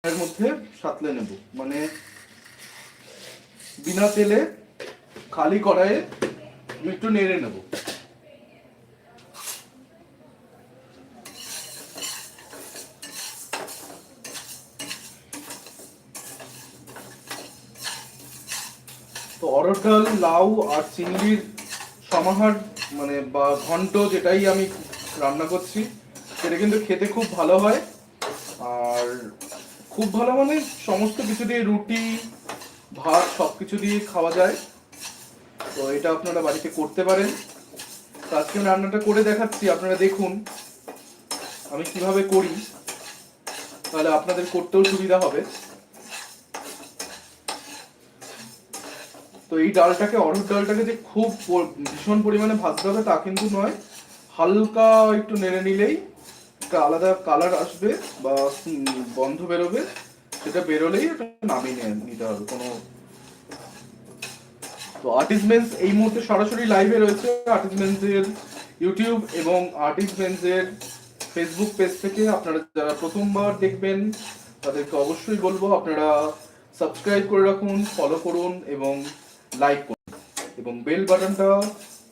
এর মধ্যে সাতলে নেব, মানে বিনা তেলে খালি কড়াইয়ে একটু নেড়ে নেব। তো অরহর ডাল, লাউ আর চিংড়ির সমাহার মানে বা ঘন্ট যেটাই আমি রান্না করছি সেটা কিন্তু খেতে খুব ভালো হয়। আর খুব ভালো মানে সমস্ত কিছু দিয়ে, রুটি ভাত সব কিছু দিয়ে খাওয়া যায়। তো এটা আপনারা বাড়িতে করতে পারেন। তো আজকে আমি রান্নাটা করে দেখাচ্ছি, আপনারা দেখুন আমি কিভাবে করি, তাহলে আপনাদের করতেও সুবিধা হবে। তো এই ডালটাকে, অরহর ডালটাকে যে খুব ভীষণ পরিমাণে ভাজতে হবে তা কিন্তু নয়, হালকা একটু নেড়ে নিলেই একটা আলাদা কালার আসবে বা গন্ধ বেরোবে, সেটা বেরোলেই এটা নামিয়ে নিতে হবে কোনো। তো আর্টিস্টমেন্টস এই মুহূর্তে সরাসরি লাইভে রয়েছে আর্টিস্টমেন্টসের ইউটিউব এবং আর্টিস্টমেন্টসের ফেসবুক পেজ থেকে। আপনারা যারা প্রথমবার দেখবেন তাদেরকে অবশ্যই বলবো আপনারা সাবস্ক্রাইব করে রাখুন, ফলো করুন এবং লাইক করুন এবং বেল বাটনটা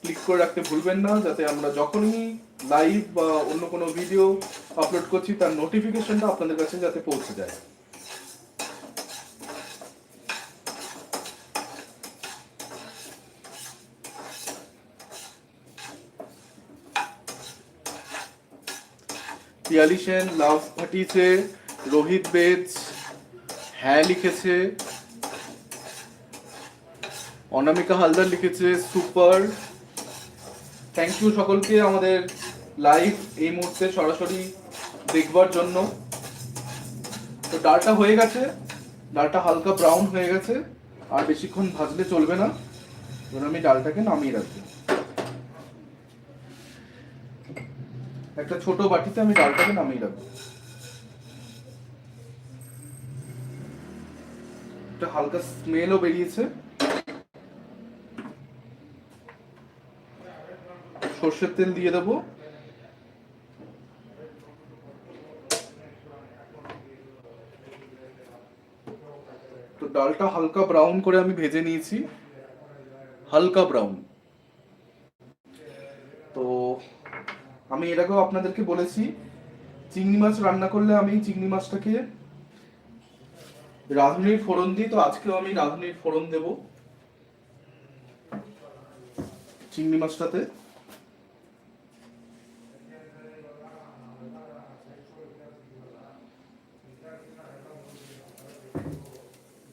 ক্লিক করে রাখতে ভুলবেন না, যাতে আমরা যখনই লাইভ বা অন্য কোনো ভিডিও আপলোড করছি তার নোটিফিকেশনটা আপনাদের কাছে যাতে পৌঁছে যায়। পিয়ালি সেন লাভ পাঠিয়েছে, রোহিত বেজ হ্যাঁ লিখেছে, অনামিকা হালদার লিখেছে সুপার। থ্যাংক ইউ সকলকে আমাদের লাইভ এই মুহূর্তে সরাসরি দেখবার জন্য। তো ডালটা হয়ে গেছে, ডালটা হালকা ব্রাউন হয়ে গেছে, আর বেশিক্ষণ ভাজলে চলবে না। এবার আমি ডালটাকে নামিয়ে রাখবো একটা ছোট বাটিতে, আমি ডালটাকে নামিয়ে রাখবো। একটা হালকা স্মেলও বেরিয়েছে। সর্ষের তেল দিয়ে দেবো। তো ডালটা হালকা ব্রাউন করে আমি ভেজে নিয়েছি, হালকা ব্রাউন। তো আমি এর আগেও আপনাদেরকে বলেছি চিংড়ি মাছ রান্না করলে আমি চিংড়ি মাছটাকে রাঁধুনির ফোড়ন দিই। তো আজকেও আমি রাঁধুনির ফোড়ন দেব চিংড়ি মাছটাতে।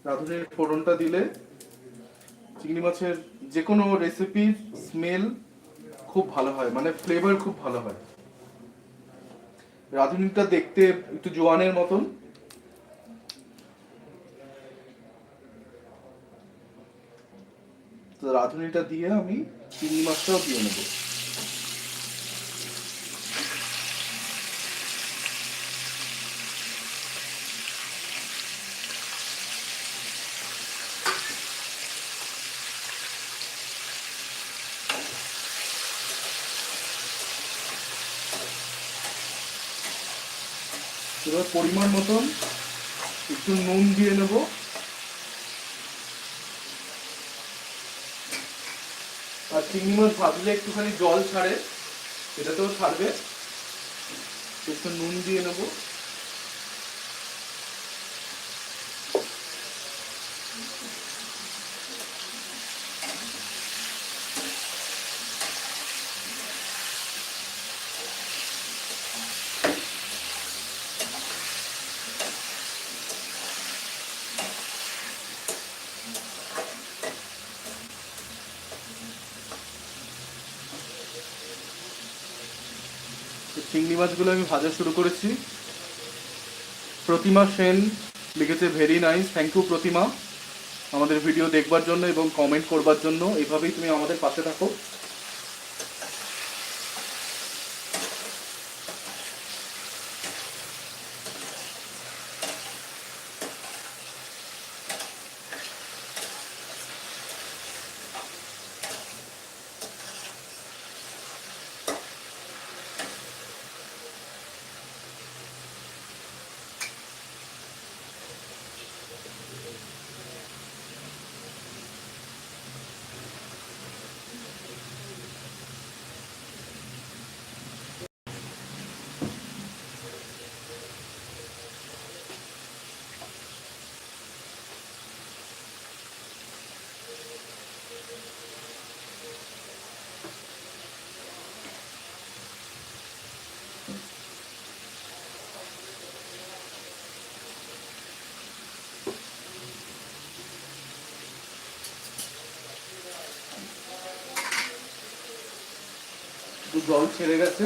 রাঁধুনির ফোড়নটা দিলে চিংড়ি মাছের যে কোনো রেসিপির স্মেল খুব ভালো হয়, মানে ফ্লেভার খুব ভালো হয়। রাঁধুনিটা দেখতে একটু জোয়ানের মতন। তো রাঁধুনিটা দিয়ে আমি চিংড়ি মাছটাও দিয়ে নেব। এবার পরিমাণ মতন একটু নুন দিয়ে নেব। আর চিংড়ি মাছ ভাজলে একটুখানি জল ছাড়ে, সেটাতেও ছাড়বে। একটু নুন দিয়ে নেব। চিংড়ি মাছগুলো আমি ভাজা শুরু করেছি। প্রতিমা সেন লিখেছে ভেরি নাইস, থ্যাংক ইউ প্রতিমা আমাদের ভিডিও দেখবার জন্য এবং কমেন্ট করবার জন্য। এভাবেই তুমি আমাদের পাশে থাকো। জল ছেড়ে গেছে।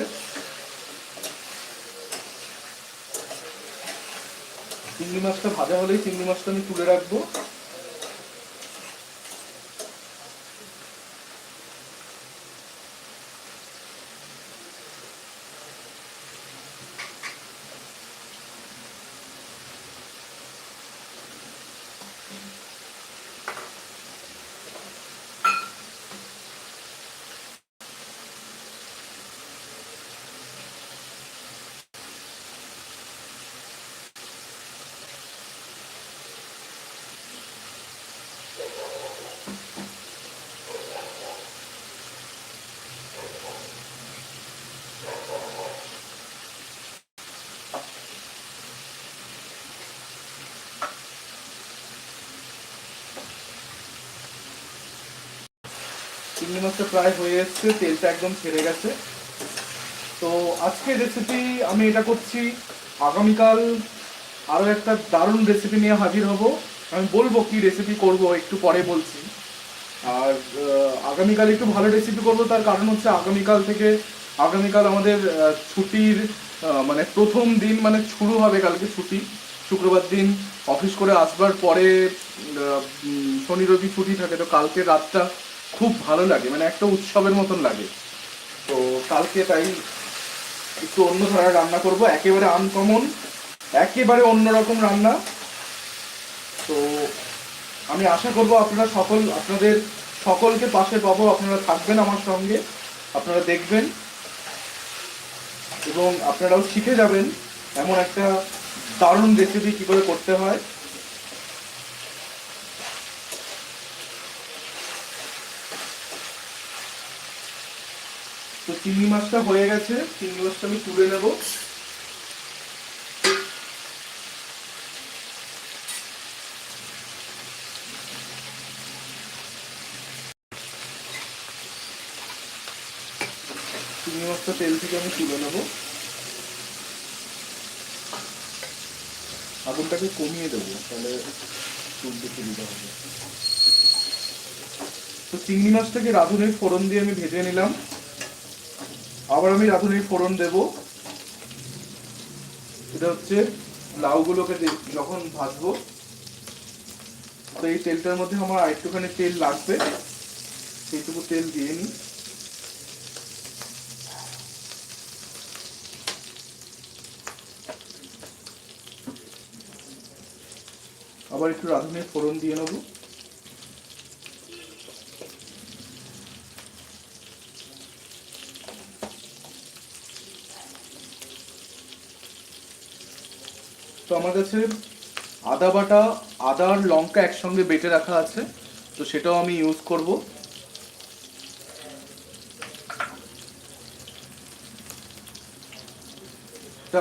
চিংড়ি মাছটা ভাজা হলেই চিংড়ি মাছটা আমি তুলে রাখবো। চিংড়ি মাছটা প্রায় হয়ে এসছে, তেলটা একদম ছেড়ে গেছে। তো আজকের রেসিপি আমি এটা করছি, আগামীকাল আরও একটা দারুণ রেসিপি নিয়ে হাজির হব। আমি বলবো কি রেসিপি করব একটু পরে বলছি। আর আগামীকাল একটু ভালো রেসিপি করব, তার কারণ হচ্ছে আগামীকাল আমাদের ছুটির মানে প্রথম দিন, মানে শুরু হবে কালকে ছুটি। শুক্রবার দিন অফিস করে আসবার পরে শনি রবি ছুটি থাকে, তো কালকে রাতটা খুব ভালো লাগে, মানে একটা উৎসবের মতন লাগে। তো কালকে তাই একটু অন্য ধরনের রান্না করব, একেবারে আনকমন, একেবারে অন্যরকম রান্না। তো আমি আশা করব আপনাদের সকলকে পাশে পাবো, আপনারা থাকবেন আমার সঙ্গে, আপনারা দেখবেন এবং আপনারাও শিখে যাবেন এমন একটা দারুণ রেসিপি কি করে করতে হয়। তো চিংড়ি মাছটা হয়ে গেছে, চিংড়ি মাছটা আমি তুলে নেব। চিংড়ি মাছটা তেল থেকে আমি তুলে নেব। আগুনটাকে কমিয়ে দেবো, তাহলে তুলতে সুবিধা হবে। তো চিংড়ি মাছটাকে রাঁধুনির ফোড়ন দিয়ে আমি ভেজে নিলাম। আবার আমি রাঁধুনির ফোড়ন দেব। এটা হচ্ছে লাউগুলোকে যখন ভাজবো, তো এই তেলটার মধ্যে আমার আরেকটুখানি তেল লাগবে, সেইটুকু তেল দিয়ে নিই। আবার একটু রাঁধুনির ফোড়ন দিয়ে নেব। তো আমার কাছে আদা বাটা, আদা আর লঙ্কা একসঙ্গে বেটে রাখা আছে, তো সেটাও আমি ইউজ করব।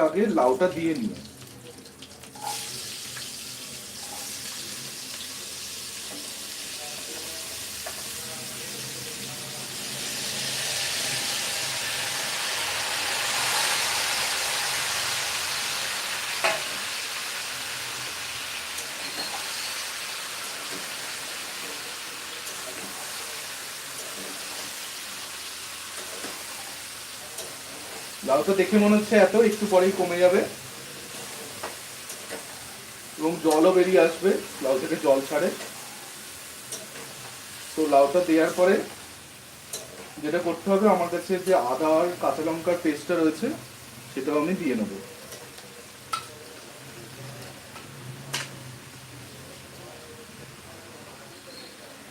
আগে লাউটা দিয়ে নিই। লাউটা দেখে মনে হচ্ছে এত, একটু পরেই কমে যাবে এবং জলও বেরিয়ে আসবে, লাউ থেকে জল ছাড়ে। তো লাউটা দেওয়ার পরে যেটা করতে হবে, আমার কাছে যে আদা আর কাঁচা লঙ্কার পেস্টটা রয়েছে সেটাও আমি দিয়ে নেব।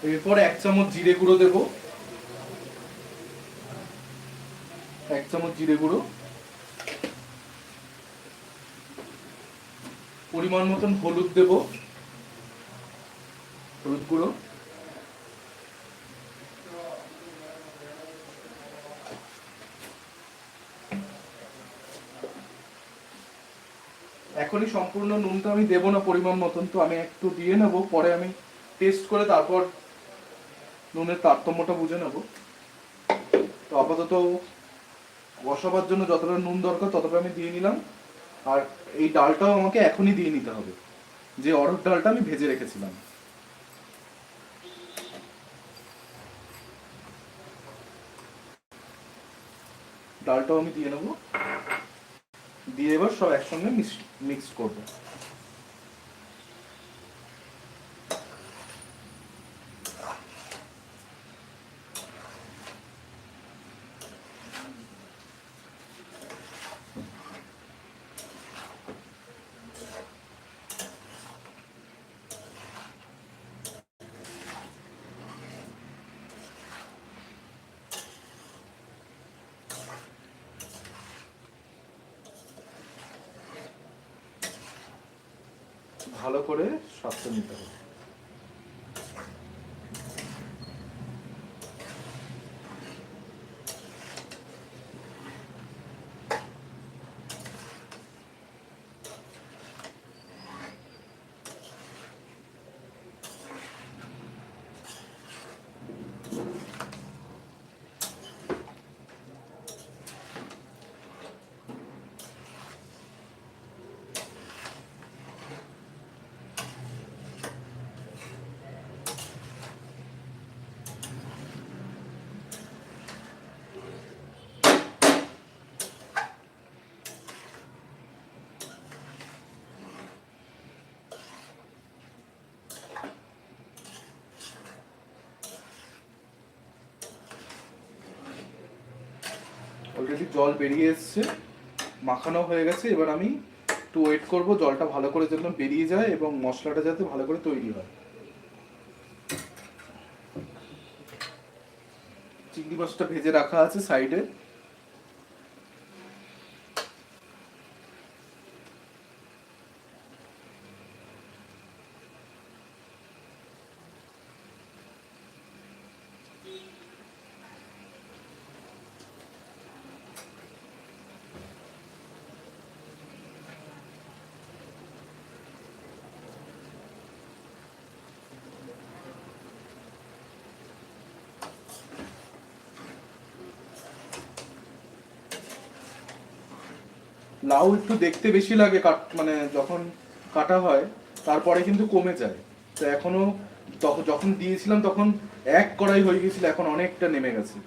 এরপর 1 চামচ জিরে গুঁড়ো দেব, 1 চামচ জিরে গুঁড়ো, পরিমাণ মতন হলুদ দেব, হলুদ গুঁড়ো, এখনই সম্পূর্ণ নুনটা আমি দেবো না পরিমাণ মতন, তো আমি একটু দিয়ে নেব, পরে আমি টেস্ট করে তারপর নুনের তারতম্যটা বুঝে নেব। তো আপাতত বসাবার জন্য যতটা নুন দরকার ততটা আমি দিয়ে নিলাম। আর এই ডালটাও আমাকে এখনই দিয়ে নিতে হবে, যে অরহর ডালটা আমি ভেজে রেখেছিলাম। ডালটাও আমি দিয়ে নেবো, দিয়ে এবার সব একসঙ্গে মিক্স করবো। ভালো করে স্বাদটা নিতে হবে। অলরেডি জল বেরিয়ে এসছে, মাখানো হয়ে গেছে। এবার আমি একটু ওয়েট করব জলটা ভালো করে যেন বেরিয়ে যায় এবং মশলাটা যাতে ভালো করে তৈরি হয়। চিংড়ি মাছটা ভেজে রাখা আছে সাইডে। লাউ একটু দেখতে বেশি লাগে মানে যখন কাটা হয়, তারপরে কিন্তু কমে যায়। তো এখনো তখন যখন দিয়েছিলাম তখন এক কড়াই হয়ে গেছিল, এখন অনেকটা নেমে গেছে।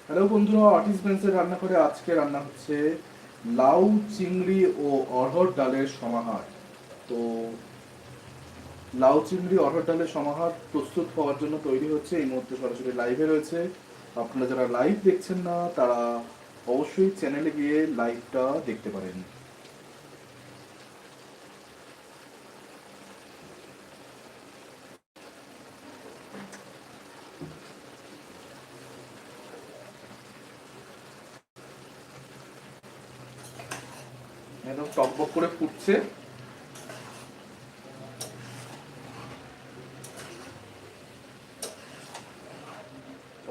হ্যালো বন্ধুরা, আর্টিস্ট বেন্সের রান্না করে আজকে রান্না হচ্ছে লাউ, চিংড়ি ও অড়হর ডালের সমাহার। তো লাউ, চিংড়ি, অড়হর ডালের সমাহার প্রস্তুত হওয়ার জন্য তৈরি হচ্ছে। এই মুহূর্তে সরাসরি লাইভে রয়েছে। আপনারা যারা লাইভ দেখছেন না তারা অবশ্যই চ্যানেলে গিয়ে লাইভটা দেখতে পারেন। একদম টকবক করে ফুটছে।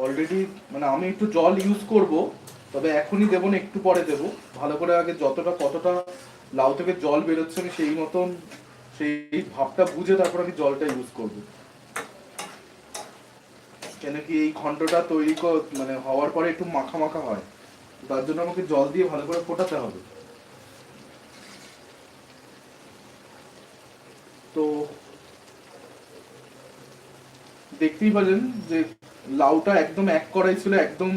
অলরেডি মানে আমি একটু জল ইউজ করব, তবে এখনই দেবো না, একটু পরে দেবো। ভালো করে আগে কতটা লাউ থেকে জল বেরোচ্ছে আমি সেই মতন সেই ভাবটা বুঝে তারপর আমি জলটা ইউজ করব। কেন কি এই ঘন্টটা তৈরি মানে হওয়ার পরে একটু মাখা মাখা হয়, তার জন্য আমাকে জল দিয়ে ভালো করে ফোটাতে হবে। তো দেখতেই পাচ্ছেন যে লাউটা একদম এক কড়াই ছিল, একদম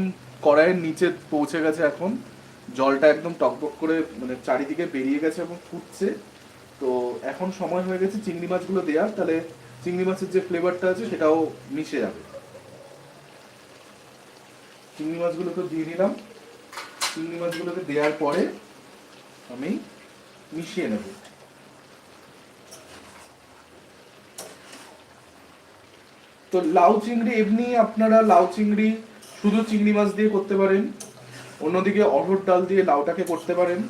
কড়াইয়ের নিচে পৌঁছে গেছে। এখন জলটা একদম টকবক করে মানে চারিদিকে বেরিয়ে গেছে এবং ফুটছে। তো এখন সময় হয়ে গেছে চিংড়ি মাছগুলো দেওয়ার, তাহলে চিংড়ি মাছের যে ফ্লেভারটা আছে সেটাও মিশে যাবে। চিংড়ি মাছগুলোকে দিয়ে দিলাম। চিংড়ি মাছগুলোকে দেওয়ার পরে আমি মিশিয়ে নেব। তো লাউ চিংড়ি এমনি আপনারা লাউ চিংড়ি শুধু চিংড়ি মাছ দিয়ে করতে পারেন, অন্যদিকে অড়হর ডাল দিয়ে লাউটাকে করতে পারেন,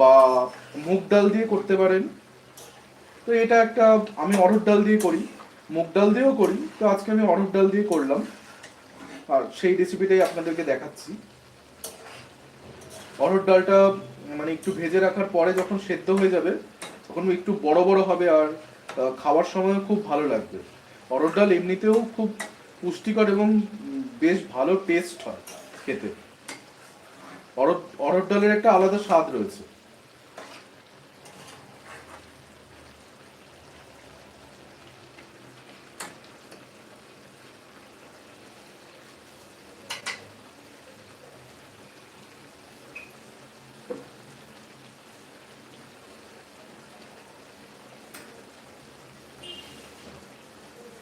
বা মুগ ডাল দিয়ে করতে পারেন। তো এটা একটা, আমি অড়হর ডাল দিয়ে করি, মুগ ডাল দিয়েও করি, তো আজকে আমি অড়হর ডাল দিয়ে করলাম আর সেই রেসিপিটাই আপনাদেরকে দেখাচ্ছি। অড়হর ডালটা মানে একটু ভেজে রাখার পরে যখন সেদ্ধ হয়ে যাবে তখন একটু বড় বড় হবে আর খাওয়ার সময় খুব ভালো লাগবে। অড়হর ডাল এমনিতেও খুব পুষ্টিকর এবং বেশ ভালো টেস্ট হয় খেতে। অড়হর ডালের একটা আলাদা স্বাদ রয়েছে।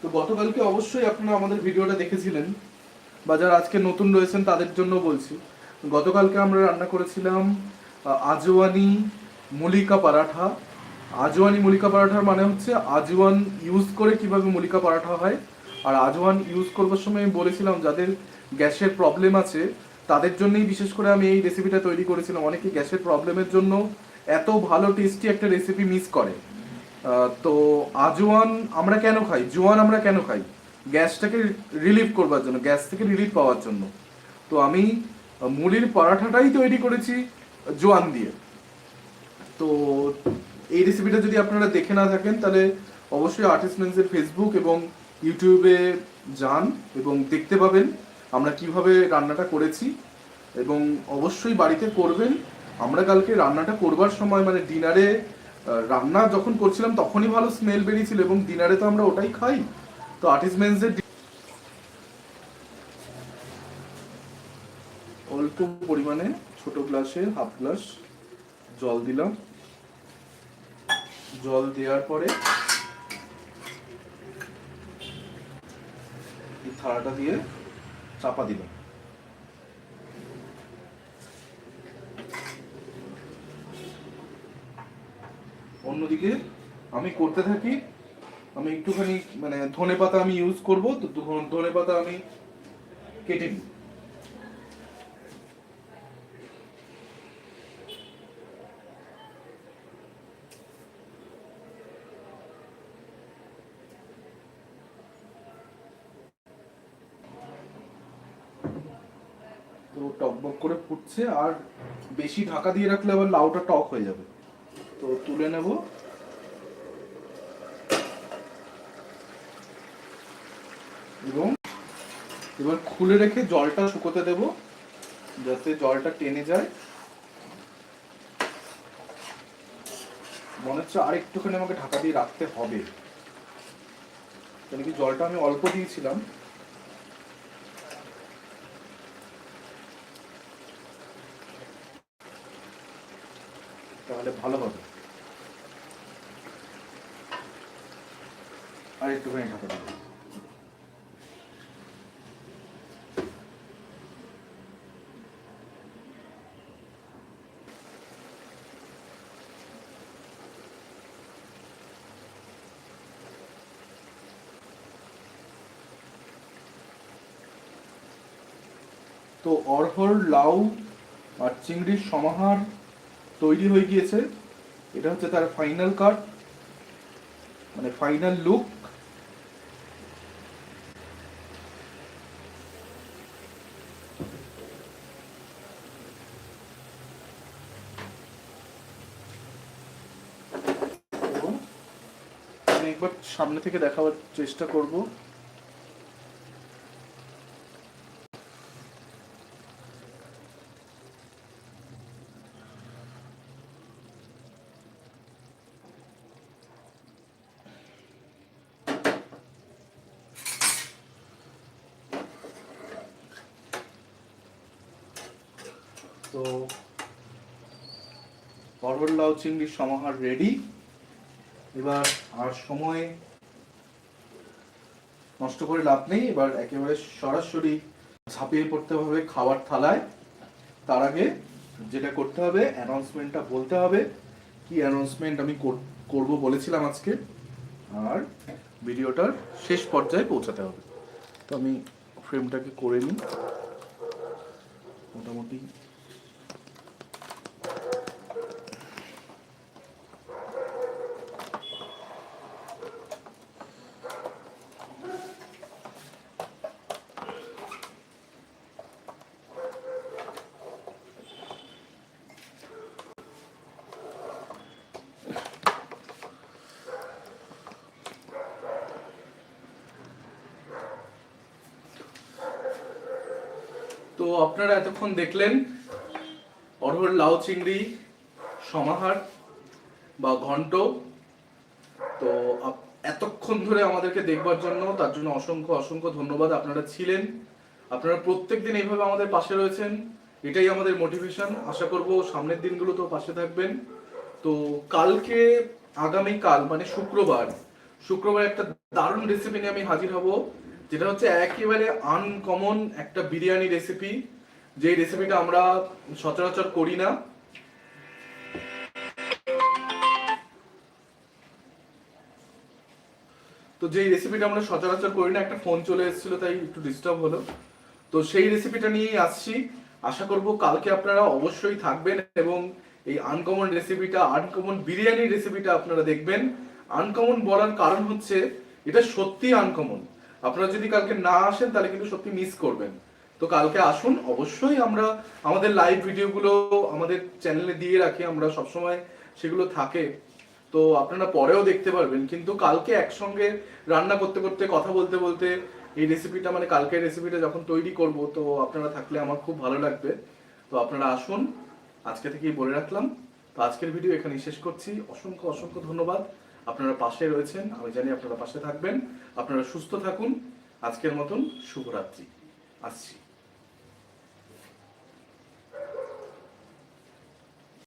তো গতকালকে অবশ্যই আপনারা আমাদের ভিডিওটা দেখেছিলেন, বা যারা আজকে নতুন রয়েছেন তাদের জন্য বলছি। গতকালকে আমরা রান্না করেছিলাম আজওয়ানি মুলিকা পরাঠা। আজওয়ানি মুলিকা পরাঠার মানে হচ্ছে আজওয়ান ইউজ করে কিভাবে মুলিকা পরাঠা হয়। আর আজওয়ান ইউজ করবার সময় আমি বলেছিলাম যাদের গ্যাসের প্রবলেম আছে তাদের জন্যই বিশেষ করে আমি এই রেসিপিটা তৈরি করেছিলাম। অনেকে গ্যাসের প্রবলেমের জন্য এত ভালো টেস্টি একটা রেসিপি মিস করে। তো আজওয়ান আমরা কেন খাই, জোয়ান আমরা কেন খাই? গ্যাসটাকে রিলিভ করবার জন্য, গ্যাস থেকে রিলিফ পাওয়ার জন্য। তো আমি মুলির পরাঠাটাই তৈরি করেছি জোয়ান দিয়ে। তো এই রেসিপিটা যদি আপনারা দেখে না থাকেন তাহলে অবশ্যই আর্টিস্টমেন্টসের ফেসবুক এবং ইউটিউবে যান এবং দেখতে পাবেন আমরা কিভাবে রান্নাটা করেছি, এবং অবশ্যই বাড়িতে করবেন। আমরা কালকে রান্নাটা করবার সময় মানে ডিনারে রান্না যখন করছিলাম তখনই ভালো স্মেল বেরিয়েছিল, এবং ডিনারে তো আমরা ওটাই খাই। তো আর্টিস্টমেন্টসের অল্প পরিমাণে ছোট গ্লাসে হাফ গ্লাস জল দিলাম। জল দেওয়ার পরে এই থালাটা দিয়ে চাপা দিলাম। অন্যদিকে আমি করতে থাকি, আমি একটুখানি মানে ধনেপাতা আমি ইউজ করব, তো ধনেপাতা আমি কেটে নিই। তো টকবক করে ফুটছে, আর বেশি ঢাকা দিয়ে রাখলে আবার লাউটা টক হয়ে যাবে। তো তুলে নেব এবং এবার খুলে রেখে জলটা শুকোতে দেব যাতে জলটা টেনে যায়। মনে হচ্ছে আর একটুখানি আমাকে ঢাকা দিয়ে রাখতে হবে, কেন কি জলটা আমি অল্প দিয়েছিলাম। তাহলে ভালো হবে, আর একটুখানি ঢাকা দেবো। তো অড়হর, লাউ আর চিংড়ির সমাহার তৈরি হয়ে গিয়েছে। এটা হচ্ছে তার ফাইনাল কাট, মানে ফাইনাল লুক। আমি একবার সামনে থেকে দেখাবার চেষ্টা করব। তো অড়হর লাউ চিংড়ির সমাহার রেডি। এবার আর সময় নষ্ট করে লাভ নেই, এবার একেবারে সরাসরি ঝাঁপিয়ে পড়তে হবে খাবার থালায়। তার আগে যেটা করতে হবে, অ্যানাউন্সমেন্টটা বলতে হবে। কি অ্যানাউন্সমেন্ট আমি করব বলেছিলাম আজকে, আর ভিডিওটার শেষ পর্যায়ে পৌঁছাতে হবে। তো আমি ফ্রেমটাকে করে নিই মোটামুটি। তো আপনারা এতক্ষণ দেখলেন অড়হর লাউ চিংড়ি সমাহার বা ঘন্ট। তো এতক্ষণ ধরে আমাদেরকে দেখবার জন্য, তার জন্য অসংখ্য অসংখ্য ধন্যবাদ। আপনারা ছিলেন, আপনারা প্রত্যেকদিন এইভাবে আমাদের পাশে রয়েছেন, এটাই আমাদের মোটিভেশন। আশা করব সামনের দিনগুলোতেও পাশে থাকবেন। তো কালকে, আগামীকাল মানে শুক্রবার একটা দারুণ রেসিপি নিয়ে আমি হাজির হব, যেটা হচ্ছে একেবারে আনকমন একটা বিরিয়ানি রেসিপি, যে রেসিপিটা আমরা সচরাচর করি না। তো যেই রেসিপিটা আমরা সচরাচর করি না, একটা ফোন চলে এসেছিল তাই একটু ডিস্টার্ব হলো। তো সেই রেসিপিটা নিয়েই আসছি। আশা করব কালকে আপনারা অবশ্যই থাকবেন এবং এই আনকমন রেসিপিটা, আনকমন বিরিয়ানির রেসিপিটা আপনারা দেখবেন। আনকমন বলার কারণ হচ্ছে এটা সত্যি আনকমন। আপনারা যদি কালকে না আসেন তাহলে কিন্তু সত্যি মিস করবেন। তো কালকে আসুন অবশ্যই। আমরা আমাদের লাইভ ভিডিওগুলো আমাদের চ্যানেলে দিয়ে রাখি, আমরা সবসময় সেগুলো থাকে, তো আপনারা পরেও দেখতে পারবেন। কিন্তু কালকে একসঙ্গে রান্না করতে করতে, কথা বলতে বলতে এই রেসিপিটা, মানে কালকের রেসিপিটা যখন তৈরি করব, তো আপনারা থাকলে আমার খুব ভালো লাগবে। তো আপনারা আসুন, আজকে থেকেই বলে রাখলাম। তো আজকের ভিডিও এখানেই শেষ করছি। অসংখ্য অসংখ্য ধন্যবাদ। আপনারা পাশে রয়েছেন, আমি জানি আপনারা পাশে থাকবেন। আপনারা সুস্থ থাকুন। আজকের মতন শুভরাত্রি। আসছি।